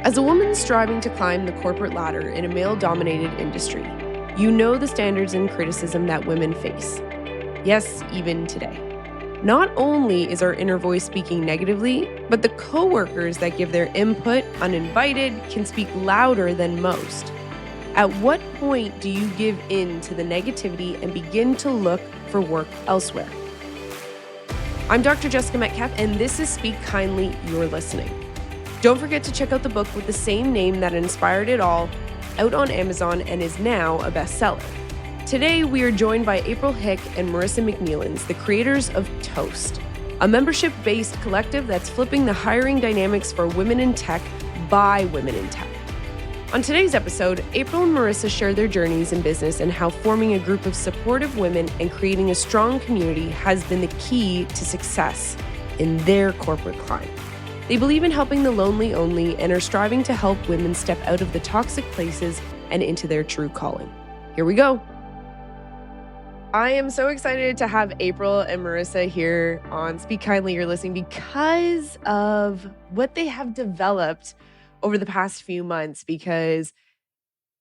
As a woman striving to climb the corporate ladder in a male-dominated industry, you know the standards and criticism that women face. Yes, even today. Not only is our inner voice speaking negatively, but the coworkers that give their input uninvited can speak louder than most. At what point do you give in to the negativity and begin to look for work elsewhere? I'm Dr. Jessica Metcalfe, and this is Speak Kindly, You're Listening. Don't forget to check out the book with the same name that inspired it all, out on Amazon and is now a bestseller. Today, we are joined by April Hicke and Marissa McNeeland, the creators of Toast, a membership-based collective that's flipping the hiring dynamics for women in tech by women in tech. On today's episode, April and Marissa share their journeys in business and how forming a group of supportive women and creating a strong community has been the key to success in their corporate climb. They believe in helping the lonely only and are striving to help women step out of the toxic places and into their true calling. Here we go. I am so excited to have April and Marissa here on Speak Kindly, You're Listening because of what they have developed over the past few months, because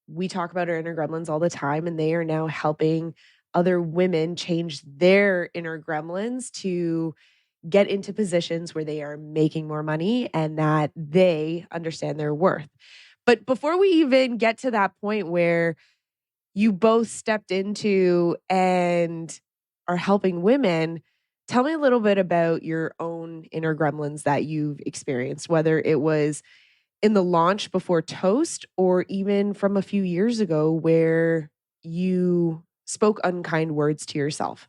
we talk about our inner gremlins all the time, and they are now helping other women change their inner gremlins to get into positions where they are making more money and that they understand their worth. But before we even get to that point where you both stepped into and are helping women, tell me a little bit about your own inner gremlins that you've experienced, whether it was in the launch before Toast or even from a few years ago where you spoke unkind words to yourself.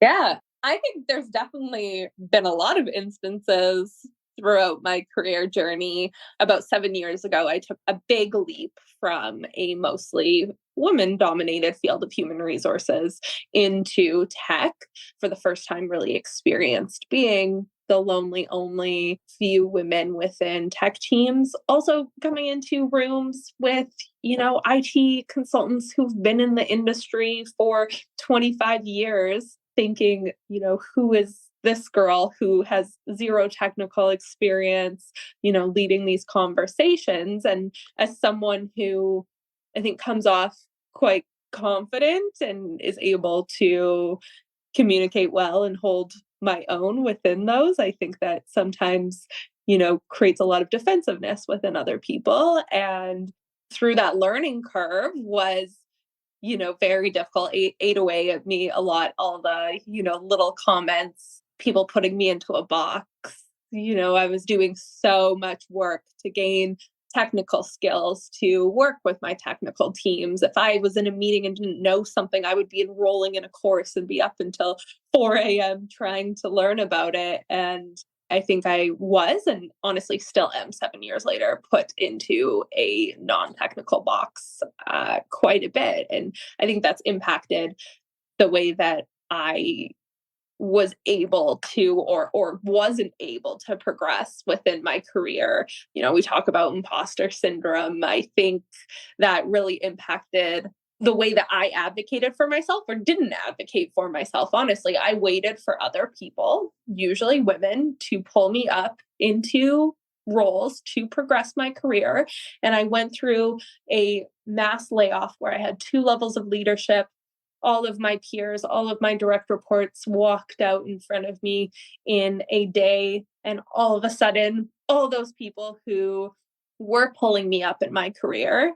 Yeah, I think there's definitely been a lot of instances throughout my career journey. About 7 years ago, I took a big leap from a mostly woman-dominated field of human resources into tech. For the first time, really experienced being the lonely only few women within tech teams. Also coming into rooms with, IT consultants who've been in the industry for 25 years, thinking, who is this girl who has zero technical experience, leading these conversations. And as someone who I think comes off quite confident and is able to communicate well and hold my own within those, I think that sometimes, creates a lot of defensiveness within other people. And through that learning curve was very difficult, ate away at me a lot. All the, little comments, people putting me into a box. I was doing so much work to gain technical skills, to work with my technical teams. If I was in a meeting and didn't know something, I would be enrolling in a course and be up until 4 a.m. trying to learn about it. And I think I was, and honestly still am 7 years later, put into a non-technical box quite a bit. And I think that's impacted the way that I was able to or wasn't able to progress within my career. We talk about imposter syndrome. I think that really impacted the way that I advocated for myself or didn't advocate for myself. Honestly, I waited for other people, usually women, to pull me up into roles to progress my career. And I went through a mass layoff where I had 2 levels of leadership. All of my peers, all of my direct reports walked out in front of me in a day. And all of a sudden, all those people who were pulling me up in my career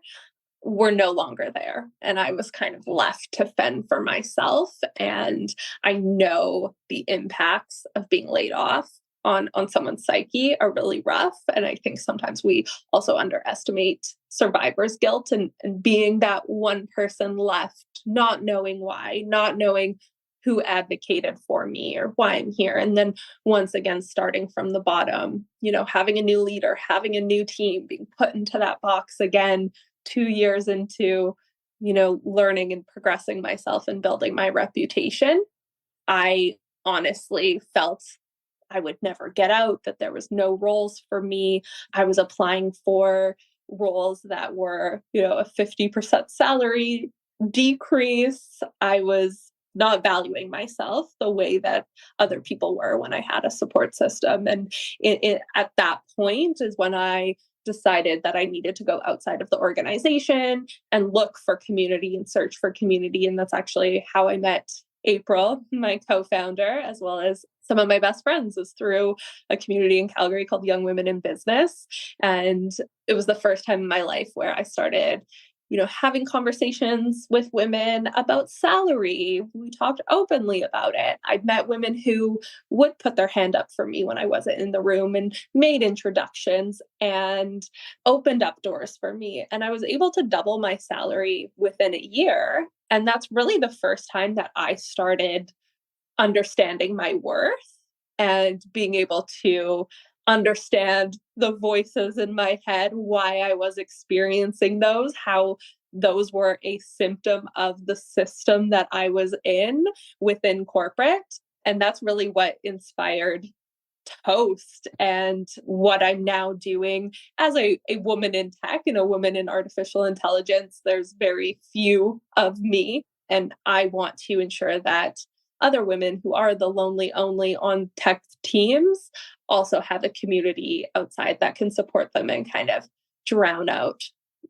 were no longer there. And I was kind of left to fend for myself. And I know the impacts of being laid off on someone's psyche are really rough. And I think sometimes we also underestimate survivor's guilt and being that one person left, not knowing why, not knowing who advocated for me or why I'm here. And then once again, starting from the bottom, having a new leader, having a new team, being put into that box again, 2 years into, learning and progressing myself and building my reputation. I honestly felt I would never get out, that there was no roles for me. I was applying for roles that were, a 50% salary decrease. I was not valuing myself the way that other people were when I had a support system. And at that point is when I decided that I needed to go outside of the organization and look for community and search for community. And that's actually how I met April, my co-founder, as well as some of my best friends, is through a community in Calgary called Young Women in Business. And it was the first time in my life where I started, having conversations with women about salary. We talked openly about it. I'd met women who would put their hand up for me when I wasn't in the room and made introductions and opened up doors for me. And I was able to double my salary within a year. And that's really the first time that I started understanding my worth and being able to understand the voices in my head, why I was experiencing those, how those were a symptom of the system that I was in within corporate. And that's really what inspired Toast and what I'm now doing as a woman in tech and a woman in artificial intelligence. There's very few of me, and I want to ensure that other women who are the lonely only on tech teams also have a community outside that can support them and kind of drown out,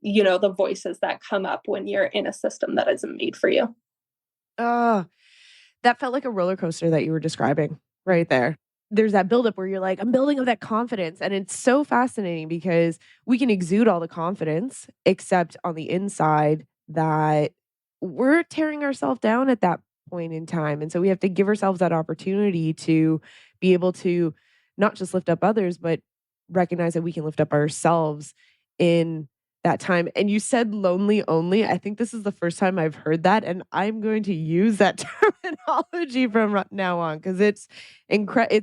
the voices that come up when you're in a system that isn't made for you. Oh, that felt like a roller coaster that you were describing right there. There's that buildup where you're like, I'm building up that confidence. And it's so fascinating because we can exude all the confidence, except on the inside that we're tearing ourselves down at that point in time. And so we have to give ourselves that opportunity to be able to not just lift up others, but recognize that we can lift up ourselves in that time. And you said lonely only. I think this is the first time I've heard that. And I'm going to use that terminology from now on because it's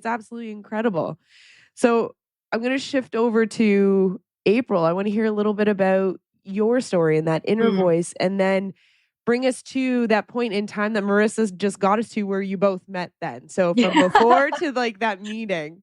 absolutely incredible. So I'm going to shift over to April. I want to hear a little bit about your story and that inner voice, and then bring us to that point in time that Marissa just got us to where you both met then. So from before to like that meeting.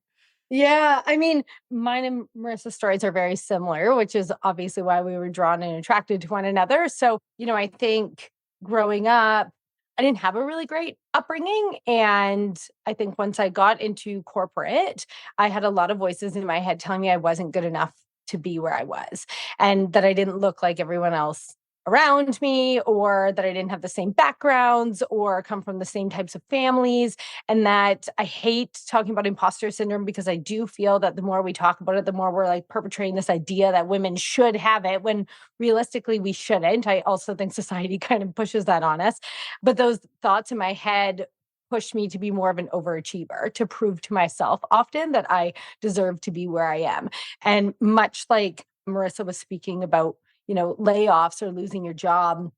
Yeah, I mean, mine and Marissa's stories are very similar, which is obviously why we were drawn and attracted to one another. So, I think growing up, I didn't have a really great upbringing. And I think once I got into corporate, I had a lot of voices in my head telling me I wasn't good enough to be where I was and that I didn't look like everyone else around me, or that I didn't have the same backgrounds or come from the same types of families. And that I hate talking about imposter syndrome because I do feel that the more we talk about it, the more we're like perpetrating this idea that women should have it when realistically we shouldn't. I also think society kind of pushes that on us. But those thoughts in my head pushed me to be more of an overachiever, to prove to myself often that I deserve to be where I am. And much like Marissa was speaking about, layoffs or losing your job,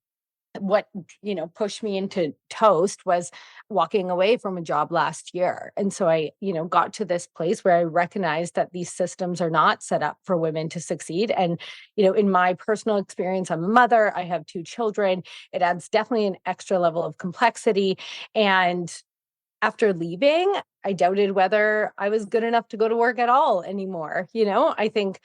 what, pushed me into Toast was walking away from a job last year. And so I, got to this place where I recognized that these systems are not set up for women to succeed. And, in my personal experience, I'm a mother, I have 2 children. It adds definitely an extra level of complexity. And after leaving, I doubted whether I was good enough to go to work at all anymore. I think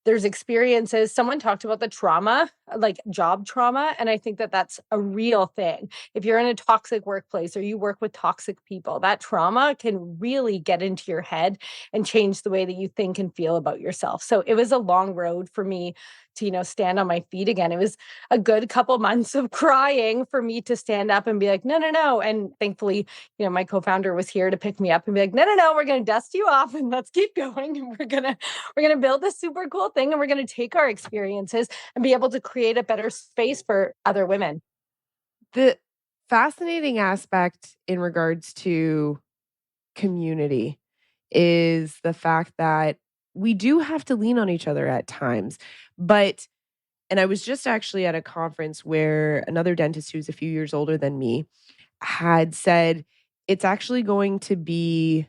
there's experiences. Someone talked about the trauma, like job trauma. And I think that that's a real thing. If you're in a toxic workplace or you work with toxic people, that trauma can really get into your head and change the way that you think and feel about yourself. So it was a long road for me to, stand on my feet again. It was a good couple months of crying for me to stand up and be like, no, no, no. And thankfully, my co-founder was here to pick me up and be like, no, no, no, we're going to dust you off and let's keep going. And we're going to build this super cool thing. And we're going to take our experiences and be able to create a better space for other women. The fascinating aspect in regards to community is the fact that we do have to lean on each other at times. And I was just actually at a conference where another dentist who's a few years older than me had said it's actually going to be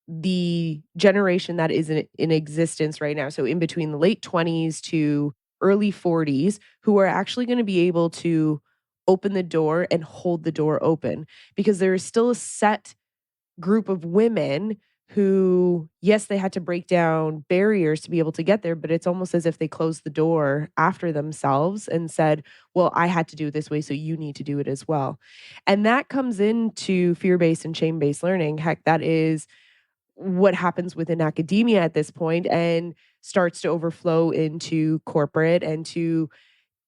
the generation that is in existence right now. So in between the late 20s to early 40s, who are actually going to be able to open the door and hold the door open, because there is still a set group of women who, yes, they had to break down barriers to be able to get there, but it's almost as if they closed the door after themselves and said, well, I had to do it this way, so you need to do it as well. And that comes into fear-based and shame-based learning. Heck, that is what happens within academia at this point and starts to overflow into corporate and to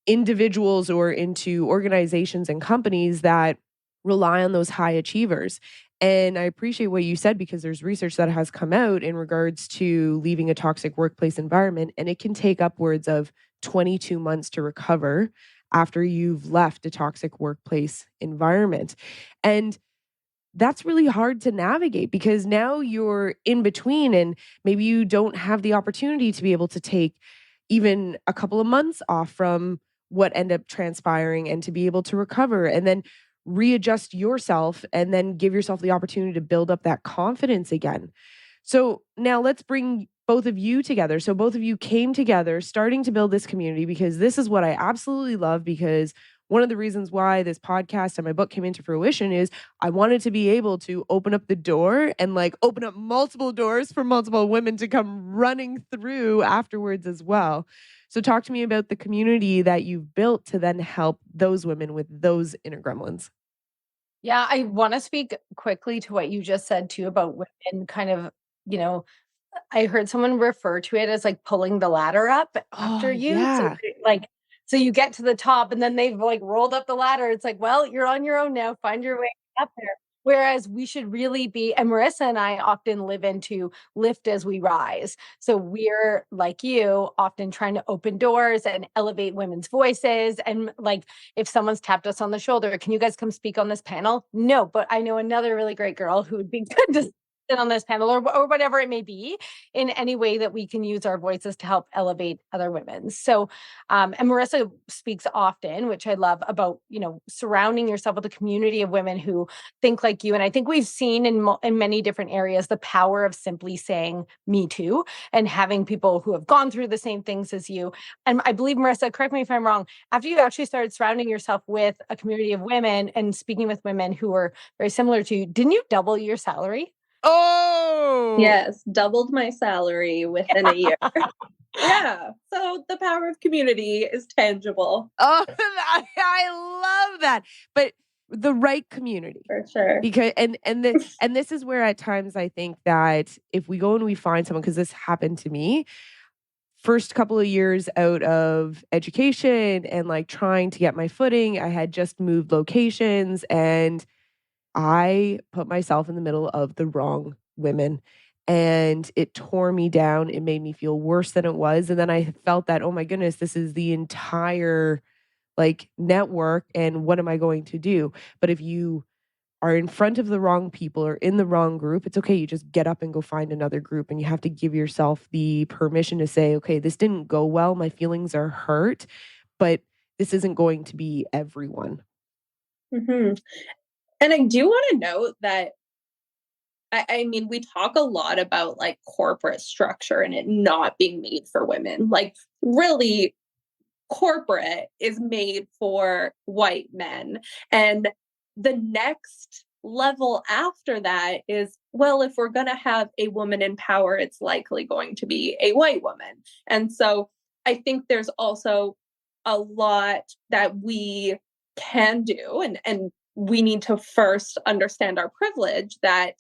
individuals or into organizations and companies that rely on those high achievers. And I appreciate what you said because there's research that has come out in regards to leaving a toxic workplace environment, and it can take upwards of 22 months to recover after you've left a toxic workplace environment. And that's really hard to navigate because now you're in between and maybe you don't have the opportunity to be able to take even a couple of months off from what end up transpiring and to be able to recover and then readjust yourself and then give yourself the opportunity to build up that confidence again. So now let's bring both of you together. So both of you came together starting to build this community because this is what I absolutely love because one of the reasons why this podcast and my book came into fruition is I wanted to be able to open up the door and like open up multiple doors for multiple women to come running through afterwards as well. So talk to me about the community that you've built to then help those women with those inner gremlins. Yeah, I want to speak quickly to what you just said too about women kind of, you know, I heard someone refer to it as like pulling the ladder up Oh, after you. So yeah. like, so you get to the top and then they've like rolled up the ladder. It's like, well, you're on your own now. Find your way up there. Whereas we should really be, and Marissa and I often live into lift as we rise. So we're like you, often trying to open doors and elevate women's voices. And like, if someone's tapped us on the shoulder, can you guys come speak on this panel? No, but I know another really great girl who would be good to sit on this panel or whatever it may be in any way that we can use our voices to help elevate other women. So, and Marissa speaks often, which I love about, surrounding yourself with a community of women who think like you. And I think we've seen in many different areas, the power of simply saying me too, and having people who have gone through the same things as you. And I believe, Marissa, correct me if I'm wrong, after you actually started surrounding yourself with a community of women and speaking with women who were very similar to you, didn't you double your salary? Oh, Yes, doubled my salary within a year. Yeah. So the power of community is tangible oh, I love that. But the right community. for sure. Because and this is where at times I think that if we go and we find someone, because this happened to me, first couple of years out of education and like trying to get my footing, I had just moved locations and I put myself in the middle of the wrong women and it tore me down. It made me feel worse than it was. And then I felt that, oh my goodness, this is the entire like network. And what am I going to do? But if you are in front of the wrong people or in the wrong group, it's okay. You just get up and go find another group. And you have to give yourself the permission to say, okay, this didn't go well. My feelings are hurt, but this isn't going to be everyone. Hmm. And I do want to note that I mean, we talk a lot about like corporate structure and it not being made for women. Like, really, corporate is made for white men. And the next level after that is, well, if we're going to have a woman in power, it's likely going to be a white woman. And so I think there's also a lot that we can do. And we need to first understand our privilege that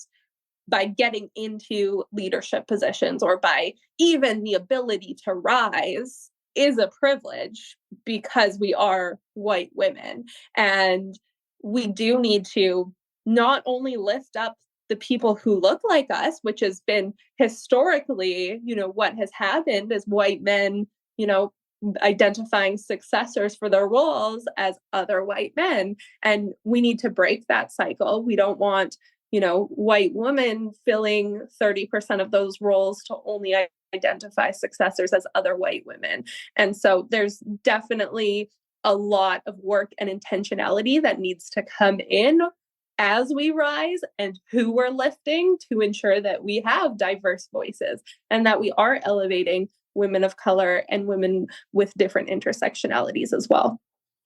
by getting into leadership positions or by even the ability to rise is a privilege because we are white women. And we do need to not only lift up the people who look like us, which has been historically, what has happened as white men, identifying successors for their roles as other white men. And we need to break that cycle. We don't want white women filling 30% of those roles to only identify successors as other white women. And so there's definitely a lot of work and intentionality that needs to come in as we rise and who we're lifting to ensure that we have diverse voices and that we are elevating women of color and women with different intersectionalities as well.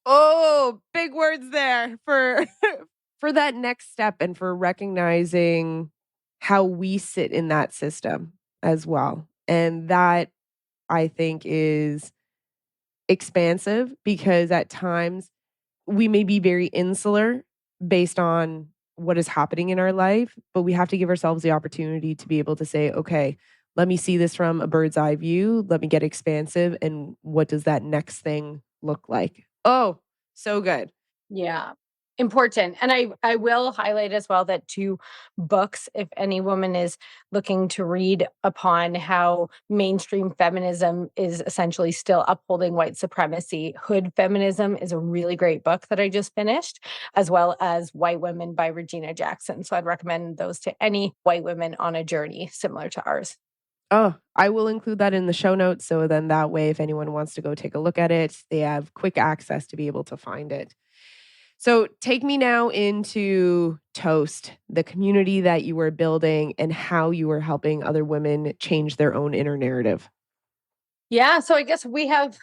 Oh, big words there for for that next step and for recognizing how we sit in that system as well. And that, I think, is expansive because at times we may be very insular based on what is happening in our life, but we have to give ourselves the opportunity to be able to say, okay, let me see this from a bird's eye view. Let me get expansive. And what does that next thing look like? Oh, so good. Yeah. Important. And I will highlight as well that two books, if any woman is looking to read upon how mainstream feminism is essentially still upholding white supremacy, Hood Feminism is a really great book that I just finished, as well as White Women by Regina Jackson. So I'd recommend those to any white women on a journey similar to ours. Oh, I will include that in the show notes. So then that way, if anyone wants to go take a look at it, they have quick access to be able to find it. So take me now into Toast, the community that you were building and how you were helping other women change their own inner narrative. Yeah, so I guess we have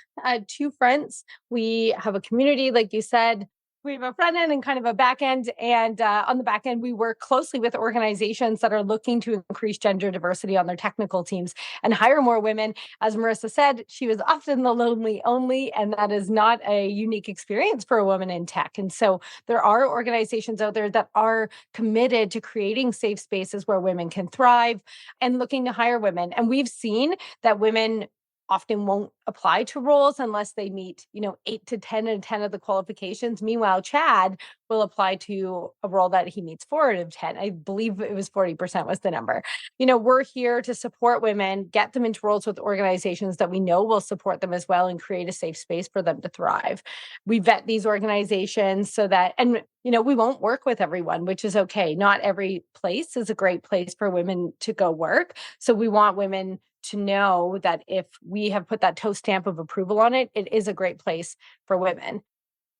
two fronts. We have a community, like you said. We have a front end and kind of a back end. And on the back end, we work closely with organizations that are looking to increase gender diversity on their technical teams and hire more women. As Marissa said, she was often the lonely only, and that is not a unique experience for a woman in tech. And so there are organizations out there that are committed to creating safe spaces where women can thrive and looking to hire women. And we've seen that women often won't apply to roles unless they meet, 8 to 10 and 10 of the qualifications. Meanwhile, Chad will apply to a role that he meets 4 out of 10. I believe it was 40% was the number. We're here to support women, get them into roles with organizations that we know will support them as well and create a safe space for them to thrive. We vet these organizations so that, and we won't work with everyone, which is okay. Not every place is a great place for women to go work. So we want women to know that if we have put that Toast stamp of approval on it, it is a great place for women.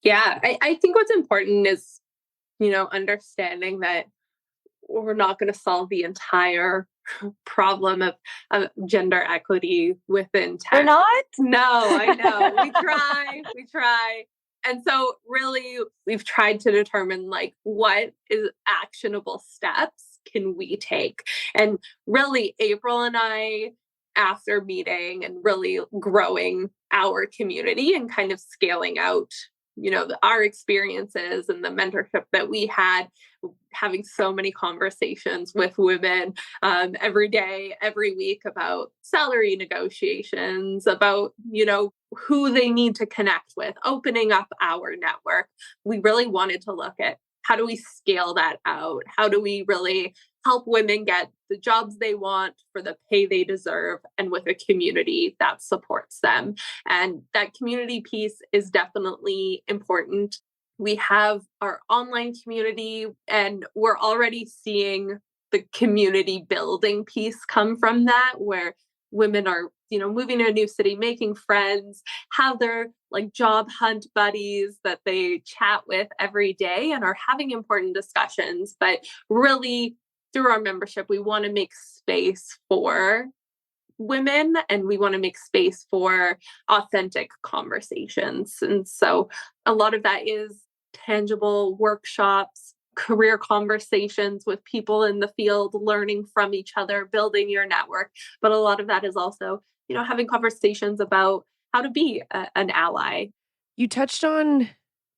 Yeah, I think what's important is, understanding that we're not going to solve the entire problem of gender equity within tech. We're not? No, I know. We try. And so really we've tried to determine what is actionable steps can we take? And really April and I, after meeting and really growing our community and kind of scaling out, our experiences and the mentorship that we had, having so many conversations with women every day, every week about salary negotiations, about, who they need to connect with, opening up our network. We really wanted to look at how do we scale that out? How do we really help women get the jobs they want for the pay they deserve and with a community that supports them? And that community piece is definitely important. We have our online community, and we're already seeing the community building piece come from that, where women are, moving to a new city, making friends, have their job hunt buddies that they chat with every day and are having important discussions. But really, through our membership, we want to make space for women and we want to make space for authentic conversations. And so a lot of that is tangible workshops, career conversations with people in the field, learning from each other, building your network. But a lot of that is also, having conversations about how to be an ally. You touched on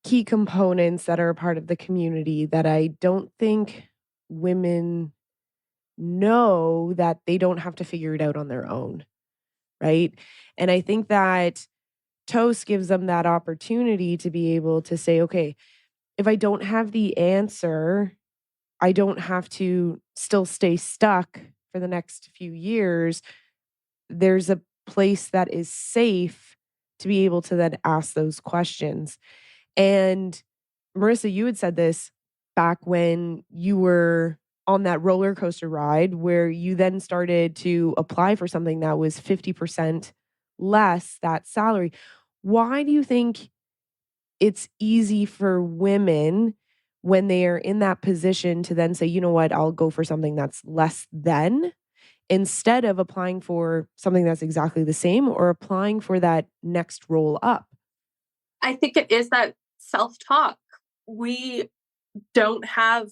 key components that are a part of the community that I don't think women know that they don't have to figure it out on their own, right? And I think that Toast gives them that opportunity to be able to say, okay, if I don't have the answer, I don't have to still stay stuck for the next few years. There's a place that is safe to be able to then ask those questions. And Marissa, you had said this back when you were on that roller coaster ride where you then started to apply for something that was 50% less that salary. Why do you think it's easy for women when they are in that position to then say, you know what, I'll go for something that's less than, instead of applying for something that's exactly the same or applying for that next roll up? I think it is that self-talk. We don't have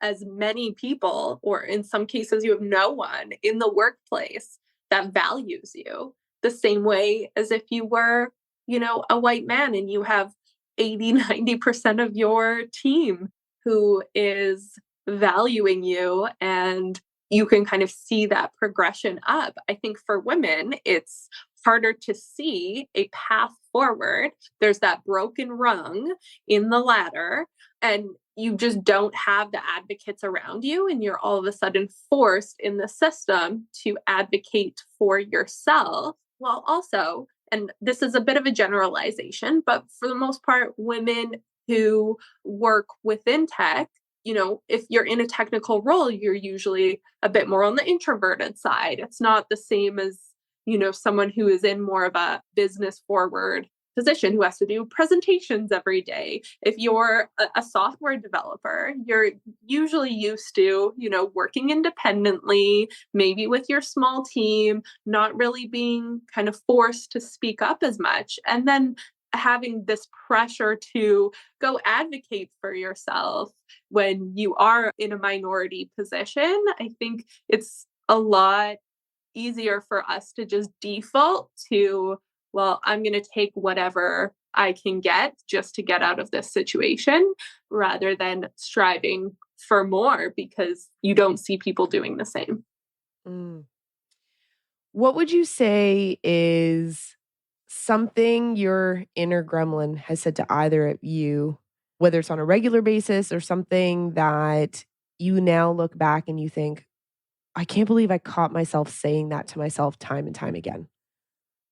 as many people, or in some cases, you have no one in the workplace that values you the same way as if you were, a white man and you have 80-90% of your team who is valuing you, and you can kind of see that progression up. I think for women, it's harder to see a path forward. There's that broken rung in the ladder, and you just don't have the advocates around you, and you're all of a sudden forced in the system to advocate for yourself, while also, and this is a bit of a generalization, but for the most part, women who work within tech, if you're in a technical role, you're usually a bit more on the introverted side. It's not the same as, someone who is in more of a business forward position who has to do presentations every day. If you're a software developer, you're usually used to, working independently, maybe with your small team, not really being kind of forced to speak up as much. And then having this pressure to go advocate for yourself when you are in a minority position, I think it's a lot easier for us to just default to, well, I'm going to take whatever I can get just to get out of this situation, rather than striving for more because you don't see people doing the same. Mm. What would you say is something your inner gremlin has said to either of you, whether it's on a regular basis or something that you now look back and you think, I can't believe I caught myself saying that to myself time and time again?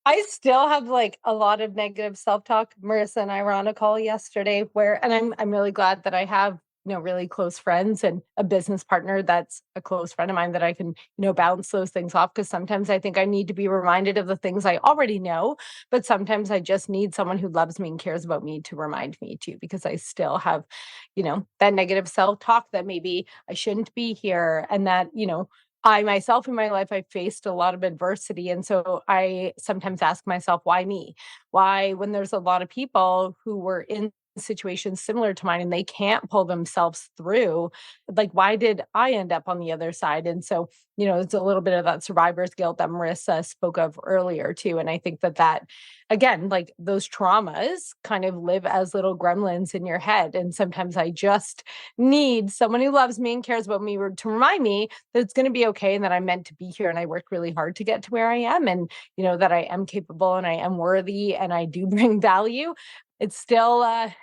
I still have like a lot of negative self-talk. Marissa and I were on a call yesterday and I'm really glad that I have, really close friends and a business partner that's a close friend of mine that I can, bounce those things off. Cause sometimes I think I need to be reminded of the things I already know, but sometimes I just need someone who loves me and cares about me to remind me too, because I still have, that negative self-talk that maybe I shouldn't be here and that, I myself in my life, I faced a lot of adversity. And so I sometimes ask myself, why me? Why, when there's a lot of people who were in situations similar to mine and they can't pull themselves through, like, why did I end up on the other side? And so, it's a little bit of that survivor's guilt that Marissa spoke of earlier too. And I think that again, like those traumas kind of live as little gremlins in your head. And sometimes I just need someone who loves me and cares about me to remind me that it's going to be okay and that I'm meant to be here and I worked really hard to get to where I am, and that I am capable and I am worthy and I do bring value. It's still there.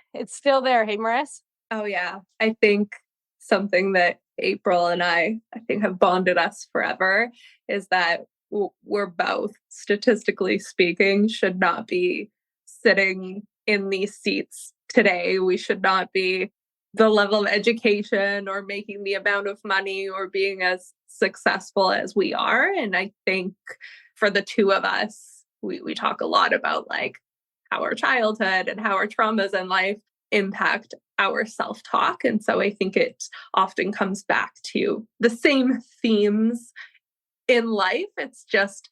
Hey, Marissa. Oh yeah. I think something that April and I think have bonded us forever is that we're both, statistically speaking, should not be sitting in these seats today. We should not be the level of education or making the amount of money or being as successful as we are. And I think for the two of us, we talk a lot about like how our childhood and how our traumas in life impact our self-talk. And so I think it often comes back to the same themes in life. It's just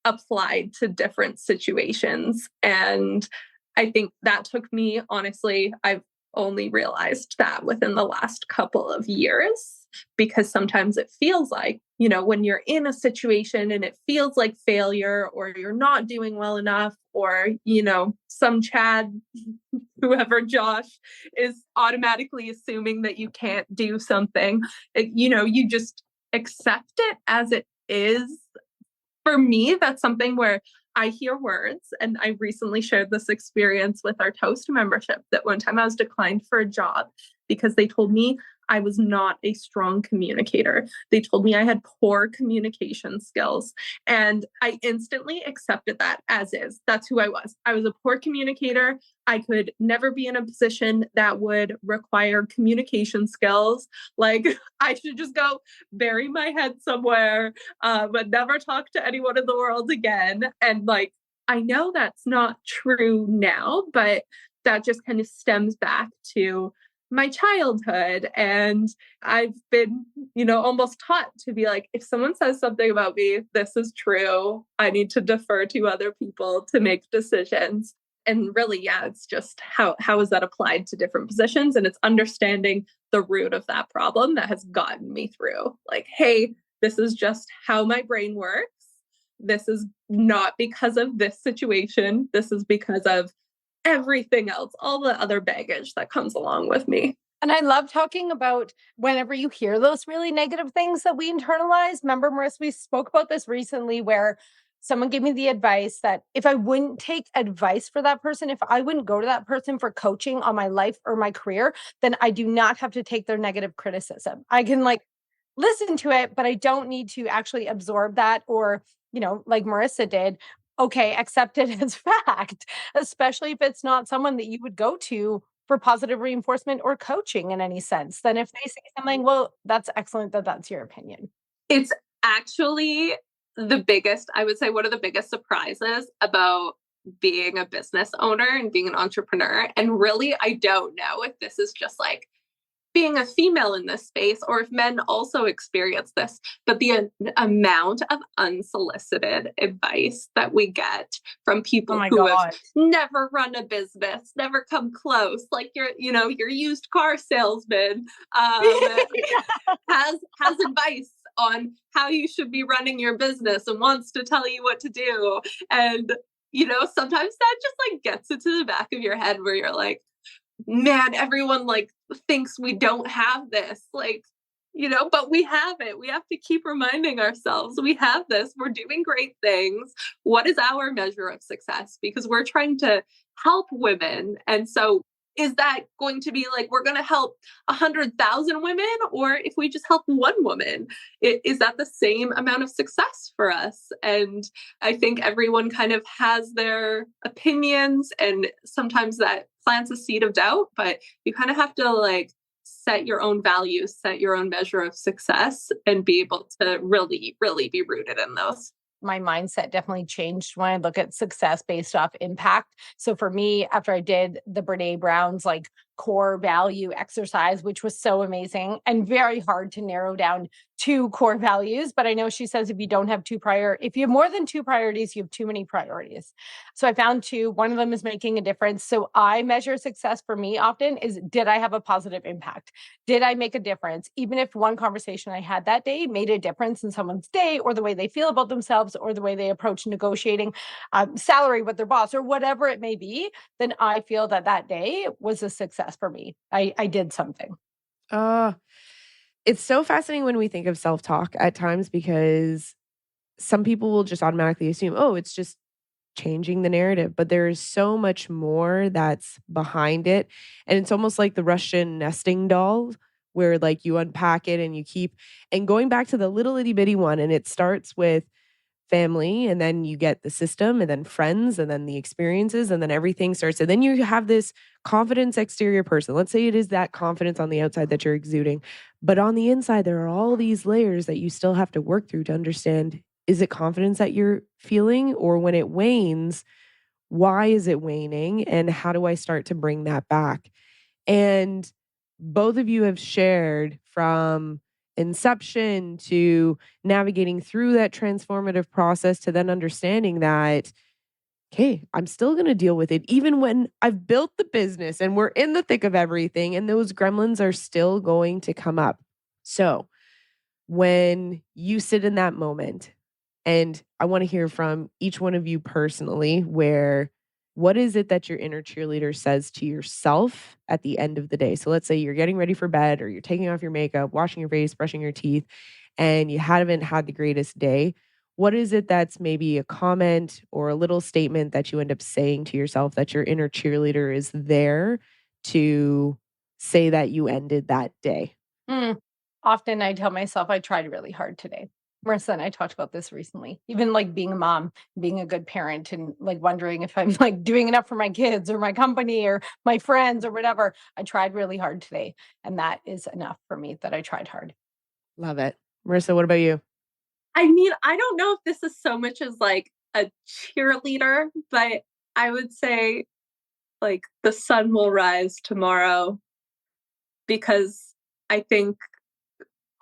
applied to different situations. And I think that took me, honestly, I've only realized that within the last couple of years, because sometimes it feels like, when you're in a situation and it feels like failure or you're not doing well enough, or, some Chad, whoever Josh is automatically assuming that you can't do something, you just accept it as it is. For me, that's something where I hear words, and I recently shared this experience with our Toast membership that one time I was declined for a job because they told me I was not a strong communicator. They told me I had poor communication skills, and I instantly accepted that as is. That's who I was. I was a poor communicator. I could never be in a position that would require communication skills. Like, I should just go bury my head somewhere, but never talk to anyone in the world again. And like, I know that's not true now, but that just kind of stems back to my childhood. And I've been, almost taught to be like, if someone says something about me, this is true. I need to defer to other people to make decisions. And really, yeah, it's just how is that applied to different positions? And it's understanding the root of that problem that has gotten me through. Like, hey, this is just how my brain works. This is not because of this situation. This is because of everything else, all the other baggage that comes along with me. And I love talking about whenever you hear those really negative things that we internalize. Remember, Marissa, we spoke about this recently where someone gave me the advice that if I wouldn't take advice for that person, if I wouldn't go to that person for coaching on my life or my career, then I do not have to take their negative criticism. I can like listen to it, but I don't need to actually absorb that or, like Marissa did, okay, accept it as fact, especially if it's not someone that you would go to for positive reinforcement or coaching in any sense. Then if they say something, well, that's excellent that that's your opinion. It's actually I would say, one of the biggest surprises about being a business owner and being an entrepreneur. And really, I don't know if this is just like being a female in this space or if men also experience this, but the amount of unsolicited advice that we get from people who have never run a business, never come close, like your used car salesman has advice on how you should be running your business and wants to tell you what to do. And, sometimes that just like gets it to the back of your head where you're like, man, everyone like thinks we don't have this, like, but we have it. We have to keep reminding ourselves we have this. We're doing great things. What is our measure of success? Because we're trying to help women. And so is that going to be like, we're going to help 100,000 women? Or if we just help one woman, is that the same amount of success for us? And I think everyone kind of has their opinions, and sometimes that plants a seed of doubt, but you kind of have to like set your own values, set your own measure of success, and be able to really, really be rooted in those. My mindset definitely changed when I look at success based off impact. So for me, after I did the Brene Brown's like core value exercise, which was so amazing and very hard to narrow down two core values. But I know she says if you have more than two priorities, you have too many priorities. So I found two. One of them is making a difference. So I measure success for me often is, did I have a positive impact? Did I make a difference? Even if one conversation I had that day made a difference in someone's day or the way they feel about themselves or the way they approach negotiating salary with their boss or whatever it may be, then I feel that day was a success for me. I did something. It's so fascinating when we think of self-talk at times because some people will just automatically assume, oh, it's just changing the narrative, but there is so much more that's behind it. And it's almost like the Russian nesting doll where like you unpack it and you keep, and going back to the little itty bitty one, and it starts with family, and then you get the system, and then friends, and then the experiences, and then everything starts. And then you have this confidence exterior person. Let's say it is that confidence on the outside that you're exuding. But on the inside, there are all these layers that you still have to work through to understand, is it confidence that you're feeling? Or when it wanes, why is it waning? And how do I start to bring that back? And both of you have shared from inception to navigating through that transformative process to then understanding that, okay, I'm still going to deal with it even when I've built the business and we're in the thick of everything, and those gremlins are still going to come up. So when you sit in that moment, and I want to hear from each one of you personally, what is it that your inner cheerleader says to yourself at the end of the day? So let's say you're getting ready for bed or you're taking off your makeup, washing your face, brushing your teeth, and you haven't had the greatest day. What is it that's maybe a comment or a little statement that you end up saying to yourself that your inner cheerleader is there to say that you ended that day? Often I tell myself I tried really hard today. Marissa and I talked about this recently, even like being a mom, being a good parent, and like wondering if I'm like doing enough for my kids or my company or my friends or whatever. I tried really hard today. And that is enough for me that I tried hard. Love it. Marissa, what about you? I mean, I don't know if this is so much as like a cheerleader, but I would say like the sun will rise tomorrow, because I think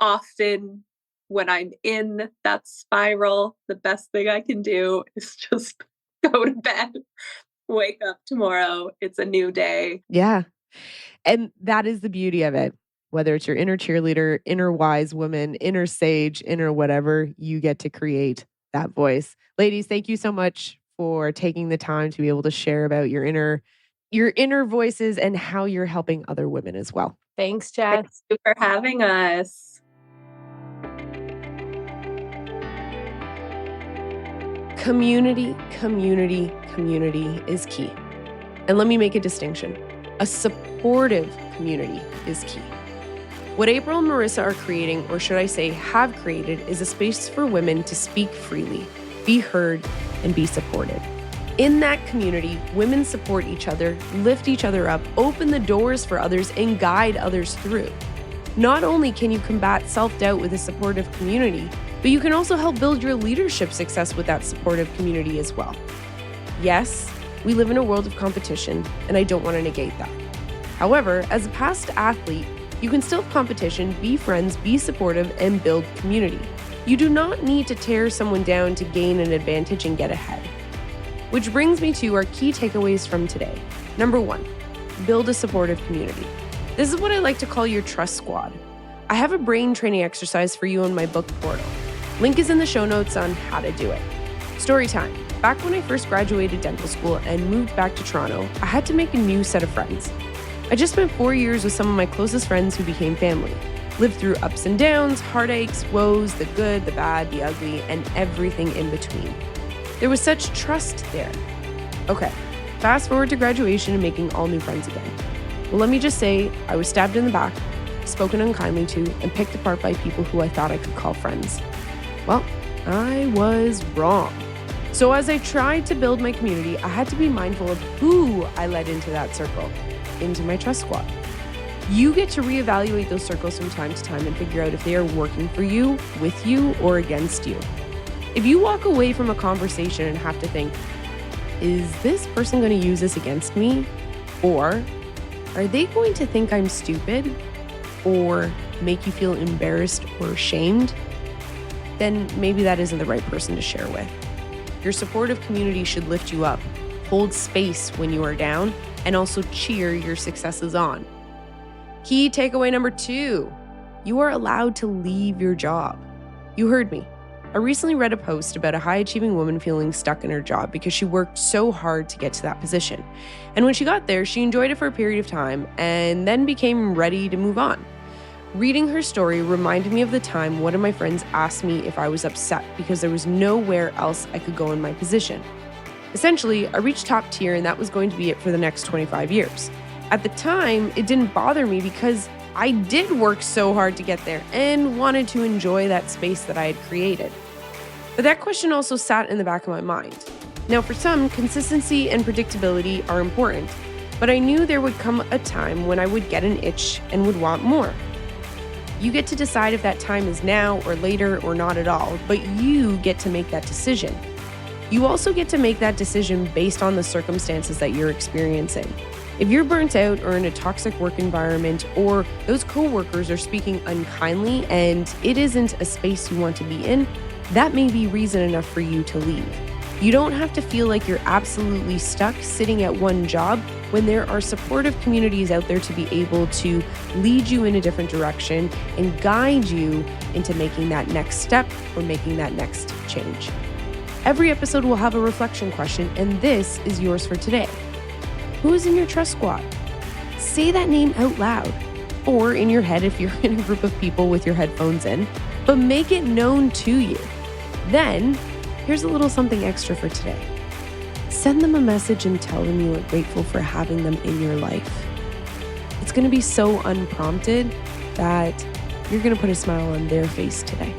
often when I'm in that spiral, the best thing I can do is just go to bed wake up tomorrow. It's a new day. Yeah. And that is the beauty of it. Whether it's your inner cheerleader, inner wise woman, inner sage, inner whatever, you get to create that voice. Ladies, thank you so much for taking the time to be able to share about your inner voices and how you're helping other women as well. Thanks, Jess. Thank you for having us. Community, community, community is key. And let me make a distinction. A supportive community is key. What April and Marissa are creating, or should I say have created, is a space for women to speak freely, be heard, and be supported. In that community, women support each other, lift each other up, open the doors for others, and guide others through. Not only can you combat self-doubt with a supportive community, but you can also help build your leadership success with that supportive community as well. Yes, we live in a world of competition, and I don't want to negate that. However, as a past athlete, you can still have competition, be friends, be supportive, and build community. You do not need to tear someone down to gain an advantage and get ahead. Which brings me to our key takeaways from today. Number 1, build a supportive community. This is what I like to call your trust squad. I have a brain training exercise for you on my book portal. Link is in the show notes on how to do it. Story time. Back when I first graduated dental school and moved back to Toronto, I had to make a new set of friends. I just spent 4 years with some of my closest friends who became family. Lived through ups and downs, heartaches, woes, the good, the bad, the ugly, and everything in between. There was such trust there. Okay, fast forward to graduation and making all new friends again. Well, let me just say, I was stabbed in the back, spoken unkindly to, and picked apart by people who I thought I could call friends. Well, I was wrong. So as I tried to build my community, I had to be mindful of who I let into that circle, into my trust squad. You get to reevaluate those circles from time to time and figure out if they are working for you, with you, or against you. If you walk away from a conversation and have to think, is this person going to use this against me? Or are they going to think I'm stupid? Or make you feel embarrassed or ashamed? Then maybe that isn't the right person to share with. Your supportive community should lift you up, hold space when you are down, and also cheer your successes on. Key takeaway number 2, you are allowed to leave your job. You heard me. I recently read a post about a high-achieving woman feeling stuck in her job because she worked so hard to get to that position. And when she got there, she enjoyed it for a period of time and then became ready to move on. Reading her story reminded me of the time one of my friends asked me if I was upset because there was nowhere else I could go in my position. Essentially, I reached top tier and that was going to be it for the next 25 years. At the time, it didn't bother me because I did work so hard to get there and wanted to enjoy that space that I had created. But that question also sat in the back of my mind. Now, for some, consistency and predictability are important, but I knew there would come a time when I would get an itch and would want more. You get to decide if that time is now or later or not at all, but you get to make that decision. You also get to make that decision based on the circumstances that you're experiencing. If you're burnt out or in a toxic work environment, or those coworkers are speaking unkindly and it isn't a space you want to be in, that may be reason enough for you to leave. You don't have to feel like you're absolutely stuck sitting at one job when there are supportive communities out there to be able to lead you in a different direction and guide you into making that next step or making that next change. Every episode will have a reflection question, and this is yours for today. Who is in your trust squad? Say that name out loud, or in your head if you're in a group of people with your headphones in, but make it known to you. Then, here's a little something extra for today. Send them a message and tell them you are grateful for having them in your life. It's going to be so unprompted that you're going to put a smile on their face today.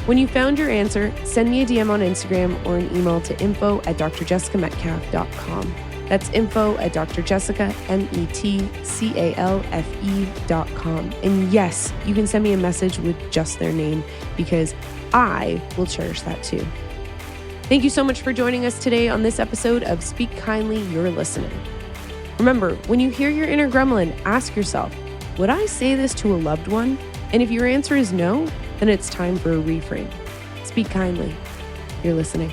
When you found your answer, send me a DM on Instagram or an email to info@drjessicametcalfe.com. That's info@drjessicametcalfe.com. And yes, you can send me a message with just their name because I will cherish that too. Thank you so much for joining us today on this episode of Speak Kindly, You're Listening. Remember, when you hear your inner gremlin, ask yourself, would I say this to a loved one? And if your answer is no, then it's time for a reframe. Speak kindly. You're listening.